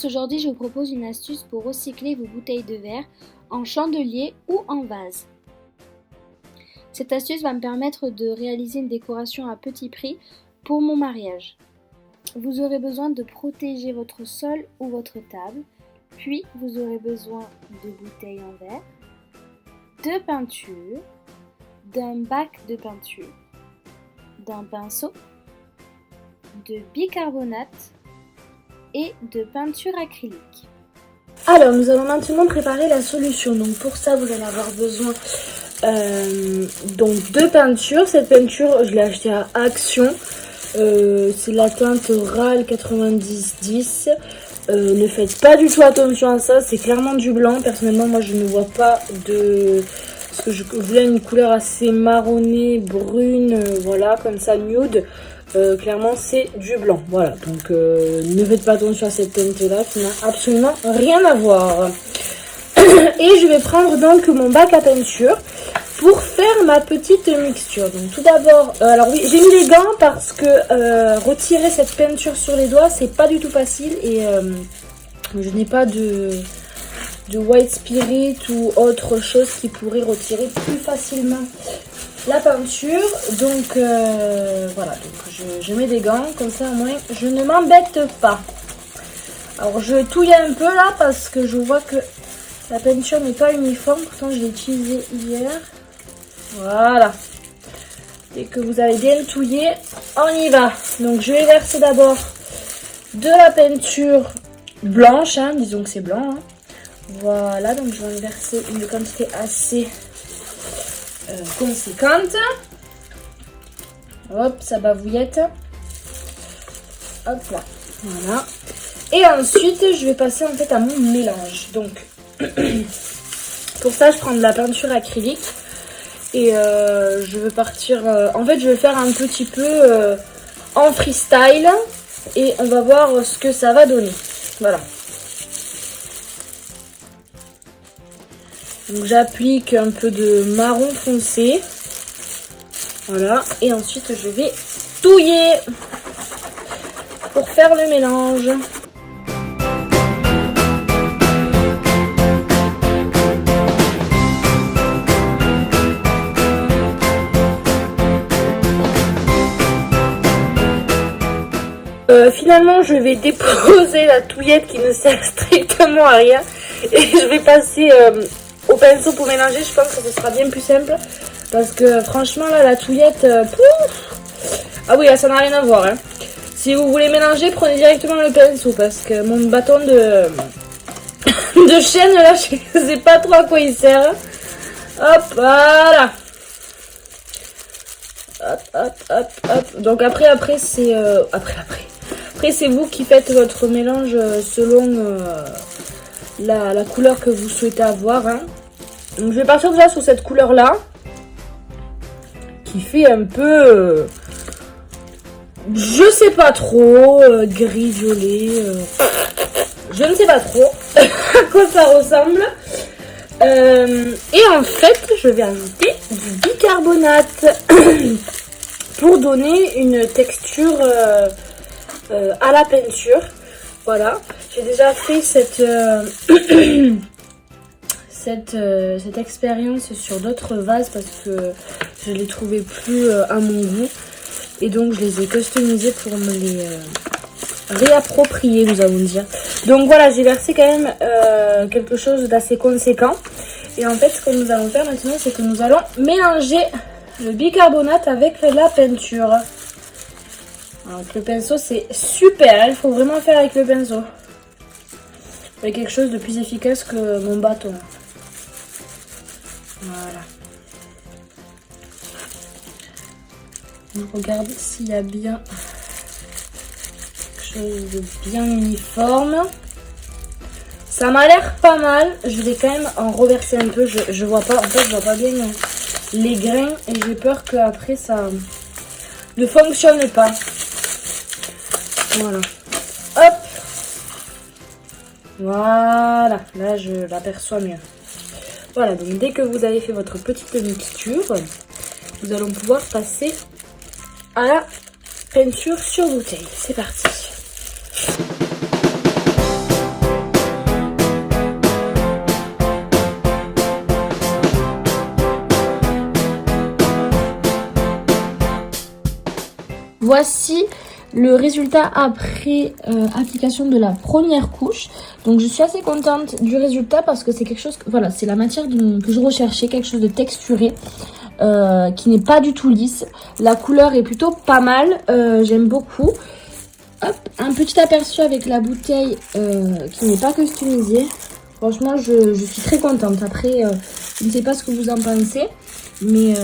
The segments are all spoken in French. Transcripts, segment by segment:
tous, aujourd'hui je vous propose une astuce pour recycler vos bouteilles de verre en chandelier ou en vase. Cette astuce va me permettre de réaliser une décoration à petit prix pour mon mariage. Vous aurez besoin de protéger votre sol ou votre table, puis vous aurez besoin de bouteilles en verre, de peinture, d'un bac de peinture, d'un pinceau, de bicarbonate et de peinture acrylique. Alors nous allons maintenant préparer la solution. Donc pour ça vous allez avoir besoin de peinture. Cette peinture je l'ai achetée à Action. C'est la teinte RAL 9010. Ne faites pas du tout attention à ça, c'est clairement du blanc. Personnellement moi je ne vois pas de... Parce que je voulais une couleur assez marronnée, brune, voilà, comme ça, nude. Clairement c'est du blanc, voilà. Donc ne faites pas attention à cette teinte là qui n'a absolument rien à voir. Et je vais prendre donc mon bac à peinture pour faire ma petite mixture. Donc tout d'abord, alors oui, j'ai mis les gants parce que retirer cette peinture sur les doigts c'est pas du tout facile et je n'ai pas de white spirit ou autre chose qui pourrait retirer plus facilement la peinture. Donc voilà, donc je mets des gants comme ça au moins je ne m'embête pas. Alors je touille un peu là parce que je vois que la peinture n'est pas uniforme, pourtant je l'ai utilisée hier. Voilà, dès que vous avez bien touillé, on y va. Donc je vais verser d'abord de la peinture blanche, hein, disons que c'est blanc, hein. Voilà, donc je vais en verser une quantité assez conséquente. Hop, ça bavouillette. Hop là, voilà. Et ensuite, je vais passer en fait à mon mélange. Donc, pour ça, je prends de la peinture acrylique. Et je vais partir... en fait, je vais faire un petit peu en freestyle. Et on va voir ce que ça va donner. Voilà. Donc j'applique un peu de marron foncé. Voilà. Et ensuite je vais touiller pour faire le mélange. Finalement je vais déposer la touillette qui ne sert strictement à rien. Et je vais passer... au pinceau pour mélanger, je pense que ce sera bien plus simple. Parce que franchement là la touillette, ah oui là ça n'a rien à voir, hein. Si vous voulez mélanger, prenez directement le pinceau. Parce que mon bâton de chaîne là, je sais pas trop à quoi il sert. Hop, voilà. Hop, hop, hop, hop. Donc après c'est... Après c'est vous qui faites votre mélange selon... la couleur que vous souhaitez avoir, hein. Donc je vais partir déjà sur cette couleur là qui fait un peu je sais pas trop, gris violet, je ne sais pas trop à quoi ça ressemble. Et en fait je vais ajouter du bicarbonate pour donner une texture à la peinture. Voilà, j'ai déjà fait cette expérience sur d'autres vases parce que je les trouvais plus à mon goût. Et donc je les ai customisés pour me les réapproprier, nous allons dire. Donc voilà, j'ai versé quand même quelque chose d'assez conséquent. Et en fait, ce que nous allons faire maintenant, c'est que nous allons mélanger le bicarbonate avec la peinture. Alors, avec le pinceau c'est super, il faut vraiment faire avec le pinceau. Avec quelque chose de plus efficace que mon bâton. Voilà. On regarde s'il y a bien quelque chose de bien uniforme. Ça m'a l'air pas mal. Je vais quand même en reverser un peu. Je vois pas, en fait je vois pas bien les grains et j'ai peur qu'après ça ne fonctionne pas. Voilà. Hop. Voilà. Là, je l'aperçois mieux. Voilà. Donc, dès que vous avez fait votre petite mixture, nous allons pouvoir passer à la peinture sur bouteille. C'est parti. Voici le résultat après application de la première couche. Donc je suis assez contente du résultat parce que c'est quelque chose, voilà, c'est la matière que je recherchais, quelque chose de texturé. Qui n'est pas du tout lisse. La couleur est plutôt pas mal, j'aime beaucoup. Hop, un petit aperçu avec la bouteille qui n'est pas customisée. Franchement, je suis très contente. Après, je ne sais pas ce que vous en pensez, mais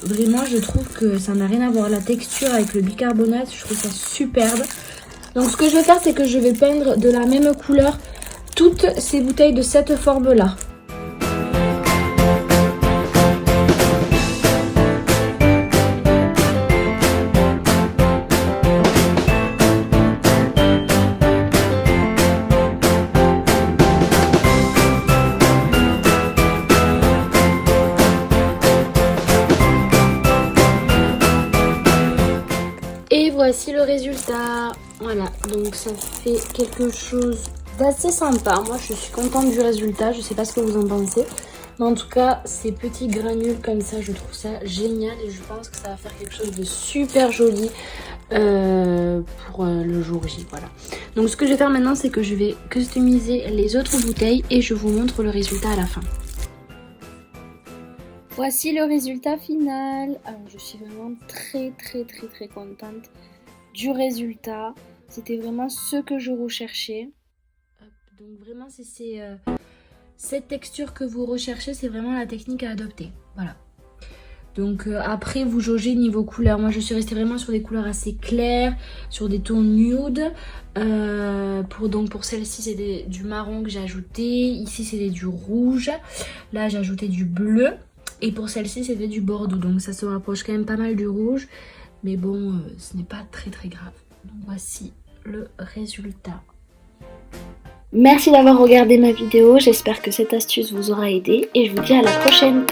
vraiment, je trouve que ça n'a rien à voir. La texture avec le bicarbonate, je trouve ça superbe. Donc, ce que je vais faire, c'est que je vais peindre de la même couleur toutes ces bouteilles de cette forme-là. Et voici le résultat. Voilà, donc ça fait quelque chose d'assez sympa. Moi, je suis contente du résultat. Je sais pas ce que vous en pensez. Mais en tout cas, ces petits granules comme ça, je trouve ça génial. Et je pense que ça va faire quelque chose de super joli pour le jour J. Voilà. Donc ce que je vais faire maintenant, c'est que je vais customiser les autres bouteilles. Et je vous montre le résultat à la fin. Voici le résultat final. Alors, je suis vraiment très contente du résultat. C'était vraiment ce que je recherchais. Donc vraiment, si c'est cette texture que vous recherchez, c'est vraiment la technique à adopter. Voilà. Donc après, vous jaugez niveau couleur. Moi, je suis restée vraiment sur des couleurs assez claires, sur des tons nude. Pour celle-ci, c'est du marron que j'ai ajouté. Ici, c'est du rouge. Là, j'ai ajouté du bleu. Et pour celle-ci, c'était du bordeaux. Donc ça se rapproche quand même pas mal du rouge. Mais bon, ce n'est pas très grave. Donc voici le résultat. Merci d'avoir regardé ma vidéo. J'espère que cette astuce vous aura aidé. Et je vous dis à la prochaine.